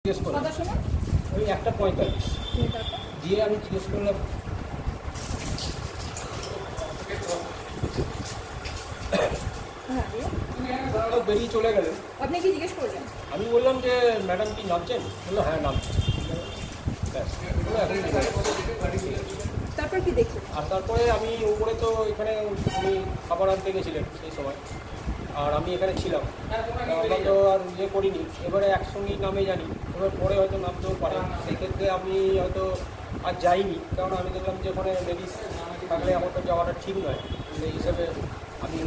জিজ্ঞেস করলাম ওই 1:45 দিয়ে আমি জিজ্ঞেস করলাম বেরিয়ে চলে গেলেন। আপনি কি জিজ্ঞেস করলেন? আমি বললাম যে ম্যাডাম কি নামছেন? বললো হ্যাঁ নামছেন। তারপর কি দেখলেন? আর তারপরে আমি উপরে তো এখানে উনি খাবার আনতে গেছিলেন সেই সময়, আর আমি এখানে ছিলাম, আমরা তো আর ইয়ে করিনি। এবারে একসঙ্গেই নামে জানি, এবার পরে হয়তো নামতেও পারে, সেক্ষেত্রে আমি হয়তো আর যাইনি, কারণ আমি দেখলাম যে ওখানে লেডিস থাকলে আমার তো যাওয়াটা ঠিক নয়, সেই হিসেবে আমি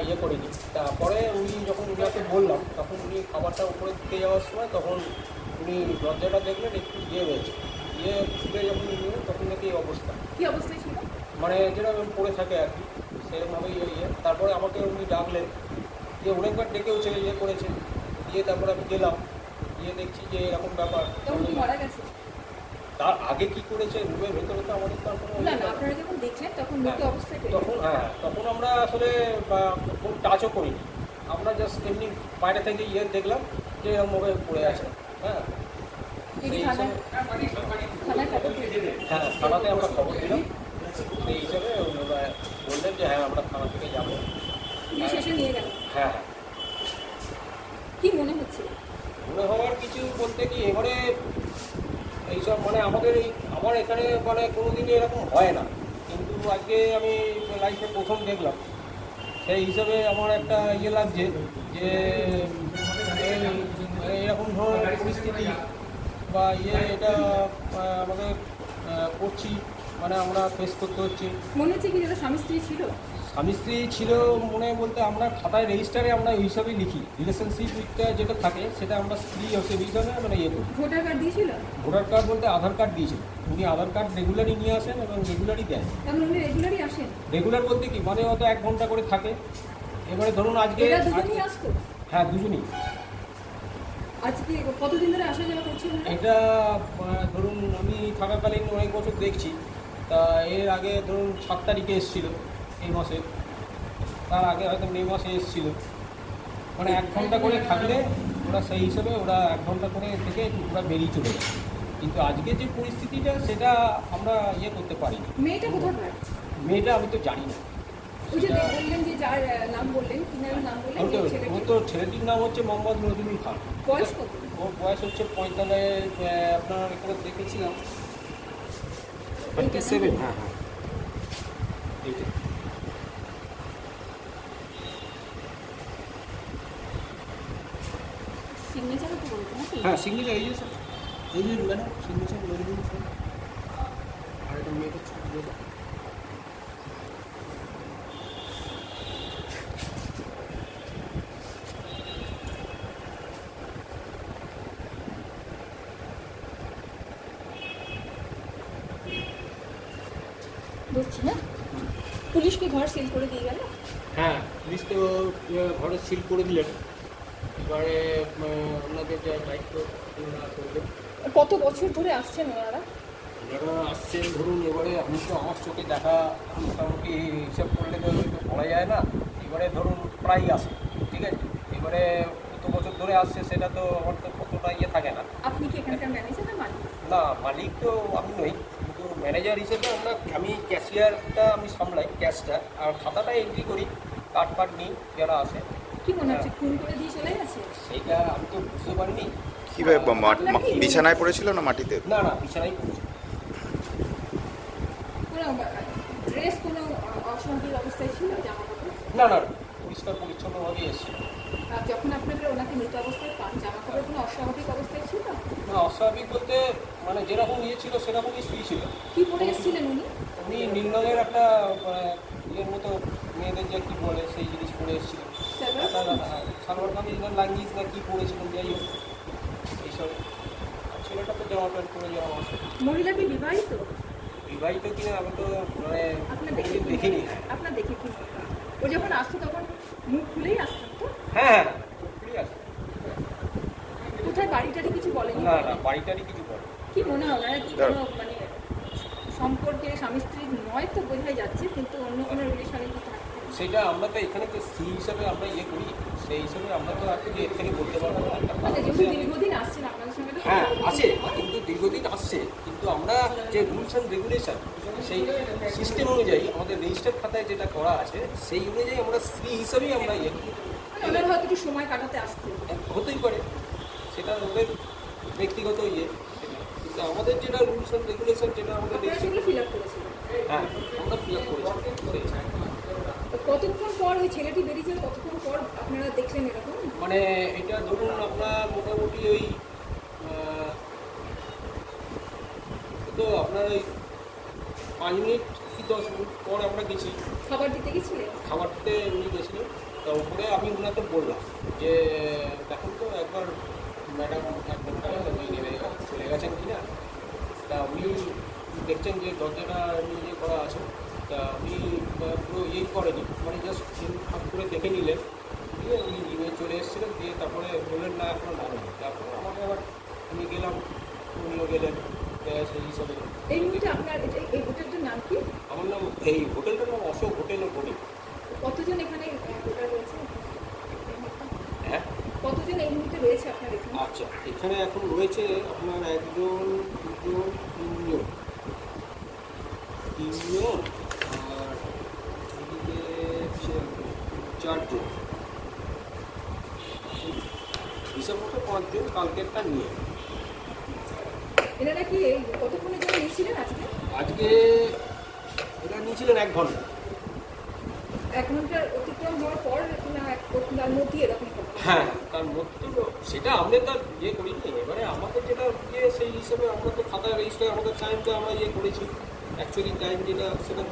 ইয়ে করিনি। তারপরে উনি যখন উনাকে বললাম তখন উনি খাবারটা উপরে দিতে যাওয়ার সময় তখন উনি দরজাটা দেখলেন একটু ইয়ে রয়েছে, ইয়ে খুলে যখন নিয়ে তখন নাকি এই অবস্থা। কি অবস্থায় ছিল? মানে যেরকম পড়ে থাকে আর কি, সেরকমভাবেই ইয়ে। তারপরে আমাকে উনি ডাকলেন, যে অনেকবার ডেকেওছে ইয়ে করেছে, দিয়ে তারপরে আমি গেলাম, গিয়ে দেখছি যে এরকম ব্যাপার। তখন কি মারা গেছে? তার আগে কি করেছে রুমের ভেতরে তো আমাদের তার কোনো না, আপনারা যখন দেখলেন তখন মৃত অবস্থায় তখন তখন আমরা আসলে খুব টাচও করিনি, আমরা জাস্ট এমনি বাইরে থেকে ইয়ে দেখলাম যে এরকমভাবে পড়ে আছে। হ্যাঁ, হ্যাঁ থানাতে আমরা খবর দিলাম, সেই হিসেবে ওনারা বললেন যে হ্যাঁ আমরা থানা থেকে যাবো। শেষে নিয়ে গেল। হ্যাঁ, কি মনে হচ্ছে? মনে হওয়ার কিছু বলতে কি, এবারে এইসব মানে আমাদের আমার এখানে মানে কোনো দিনই এরকম হয় না, কিন্তু আজকে আমি লাইফে প্রথম দেখলাম, সেই হিসাবে আমার একটা ইয়ে লাগছে যে এরকম ধরনের পরিস্থিতি বা এটা আমাদের করছি, মানে আমরা ফেস করতে হচ্ছে। মনে হচ্ছে কি যেটা স্বামী স্ত্রী ছিল? স্বামী স্ত্রী ছিল মনে বলতে আমরা খাতায় রেজিস্টারে আমরা ওই হিসাবেই লিখি, রিলেশনশিপটা যেটা থাকে সেটা আমরা স্ত্রী হিসাবে মানে ইয়ে করি। ভোটার কার্ড দিয়েছিল? ভোটার কার্ড বলতে আধার কার্ড দিয়েছিল, উনি আধার কার্ড রেগুলারই নিয়ে আসেন এবং রেগুলারই দেন। তাহলে উনি রেগুলারই আসেন? রেগুলার বলতে কি মানে হয়তো 1 ঘন্টা করে থাকে। এবারে ধরুন আজকে দুজনই আসতো? হ্যাঁ দুজনই। আজকে কতদিন ধরে আসা যাওয়া করছিল এটা? ধরুন আমি থাকাকালীন অনেক বছর দেখছি, তা এর আগে ধরুন 7 তারিখে এসেছিল এই মাসে, তার আগে হয়তো মে মাসে এসেছিল, মানে 1 ঘন্টা করে থাকলে ওরা সেই হিসেবে ওরা 1 ঘন্টা করে থেকে ওরা বেরিয়ে চলে যায়। কিন্তু আজকে যে পরিস্থিতিটা সেটা আমরা ইয়ে করতে পারি। মেয়েটা কোথায়? মেয়েটা আমি তো জানি না। ওই যে বললেন যে যার নাম বললেন, কি নাম বললেন? ও তো ছেলেটির নাম হচ্ছে মোহাম্মদ নজরুল খান। বয়স কত? ওর বয়স হচ্ছে 45, আপনার এখানে দেখেছিলাম 37। হ্যাঁ হ্যাঁ, এইটা সিগনেচার তো বলতে নাকি? হ্যাঁ সিগনেচার এই যে স্যার, এই যে ম্যাডাম সিগনেচার নজরুল খান। আর এটা মেয়েটা ছবি দেখছি না। পুলিশকে ঘর সিল করে দিয়ে গেল? হ্যাঁ, পুলিশ তো ঘরে সিল করে দিলেন। এবারে ওনাদের যা দায়িত্ব ওনারা করবেন। কত বছর ধরে আসছেন ওনারা? ওনারা আসছেন ধরুন, এবারে আমি তো আমার চোখে দেখা মোটামুটি হিসাব করলে তো বলা যায় না, এবারে ধরুন প্রায়ই আসে, ঠিক আছে। এবারে কত বছর ধরে আসছে সেটা তো আমার তো কতটা ইয়ে থাকে না। আপনি কি এখানকার ম্যানেজার না মালিক? না, মালিক তো আমি নই, কিন্তু ম্যানেজার হিসেবে আমি ক্যাশিয়ারটা আমি সামলাই, ক্যাশটা, আর খাতাটা এন্ট্রি করি, কার্ড নিই যারা আসে। কি মনে হচ্ছে খুন করে দিয়ে চলে গেছে? সেইটা আমি তো বুঝতে পারিনি। কিভাবে বিছানায় পড়েছিল না মাটিতে? না না, বিছানায় পড়েছিল। ড্রেস কোনো অস্বাভাবিক অবস্থায় ছিল? জামা কাপড়? না না, পরিষ্কার পরিচ্ছন্নভাবেই এসেছিল। আর যখন আপনাদের ওনাকে মৃত অবস্থায় পান, জামা কাপড় কোনো অস্বাভাবিক অবস্থায় ছিল? না, অস্বাভাবিক বলতে মানে যেরকম ইয়ে ছিল সেরকমই শুয়ে ছিল। কী পরে এসেছিলেন উনি? উনি নীল রঙের একটা ইয়ের মতো মেয়েদের যে কী বলে সেই জিনিস পরে এসেছিলেন। সালোয়ার কামিজ না লাঙ্গিজ না কী পরেছিলেন, যাই হোক এইসব। ছেলেটা তো জামা প্যান্ট পরে যাওয়া আসে। মহিলা কি বিবাহিত? বিবাহিত কিনা আমি তো মানে আপনার দেখিনি। আপনার দেখে কি ও যখন আসতো তখন মুখ খুলেই আসতো তো? হ্যাঁ হ্যাঁ, খুলেই আসে। কোথায় বাড়িটারি কিছু বলেনি? না না, বাড়িটারি কিছু বলে। কি মনে হয় ওনারা কি কোনো মানে সম্পর্কে স্বামী স্ত্রী নয় তো বোঝাই যাচ্ছে, কিন্তু অন্য কোনো রিলেশনে কি থাকতে? সেটা আমরা তো এখানে তো সি হিসাবে আমরা ইয়ে করি, সেই হিসাবে আমরা তো আর কি এর থেকে বলতে পারবো না। আচ্ছা, যেহেতু দীর্ঘদিন আসছেন আপনাদের সঙ্গে তো হ্যাঁ আছে, কিন্তু দীর্ঘদিন আসছে, কিন্তু আমরা যে রুলস অ্যান্ড রেগুলেশন সেই সিস্টেম অনুযায়ী আমাদের রেজিস্টার খাতায় যেটা করা আছে সেই অনুযায়ী আমরা সি হিসাবেই আমরা ইয়ে করি। মানে ওনারা হয়তো একটু সময় কাটাতে আসতেন। হতেই পারে, সেটা ওদের ব্যক্তিগত ইয়ে সেটা। কিন্তু আমাদের যেটা রুলস অ্যান্ড রেগুলেশন যেটা আমাদের আপনারা সেগুলো ফিল আপ করেছিলেন। হ্যাঁ আমরা ফিল আপ করেছি। তো কতক্ষণ পর ওই ছেলেটি বেরিয়েছিল, কতক্ষণ পর আপনারা দেখলেন এরকম? মানে এটা ধরুন আপনার মোটামুটি ওই তো আপনার ওই 5 মিনিট কি 10 মিনিট পর আমরা গেছি খাবার দিতে গেছিলেন? খাবার দিতে উনি গেছিলেন। তা উপরে আমি ওনাকে বললাম যে দেখুন তো একবার ম্যাডাম 1 ঘন্টা উনি নেমে চলে গেছেন কি না। তা উনি দেখছেন যে দরজাটা ইয়ে করা আছে, তা উনি পুরো ইয়ে করেনি, মানে জাস্ট হাত করে দেখে নিলেন, দিয়ে উনি নিয়ে চলে এসেছিলেন, দিয়ে তারপরে বললেন না এখনো নামেনি। তারপরে আমাকে আবার আমি গেলাম, উনিও গেলেন, সেই হিসাবে। এই মুহূর্তে আপনার এই হোটেলটার নাম কি? আমার নাম এই হোটেলটার নাম অশোক হোটেল ও বডি। কতজন এখানে হোটেল রয়েছে? হ্যাঁ কতজন এই মুহূর্তে রয়েছে আপনার এখানে? আচ্ছা, এখানে এখন রয়েছে আপনার 1 জন 2 জন 3 জন আর এদিকে 4 জন, হিসাব মতো 5 জন কালকেরটা নিয়ে। এনারা কি কতক্ষণের জন্য নিয়েছিলেন আজকে? আজকে এটা নিয়েছিলেন 1 ঘন্টা। 1 ঘন্টার অতিক্রম হওয়ার পর না তার মধ্যে এরকম কথা? হ্যাঁ, তার মধ্যে তো সেটা আমরা তো ইয়ে করিনি। এবারে আমাদের যেটা ইয়ে সেই হিসাবে আমরা তো খাতা রেজিস্টার আমাদের টাইমটা আমরা ইয়ে করেছি, অ্যাকচুয়ালি টাইম যেটা সেটা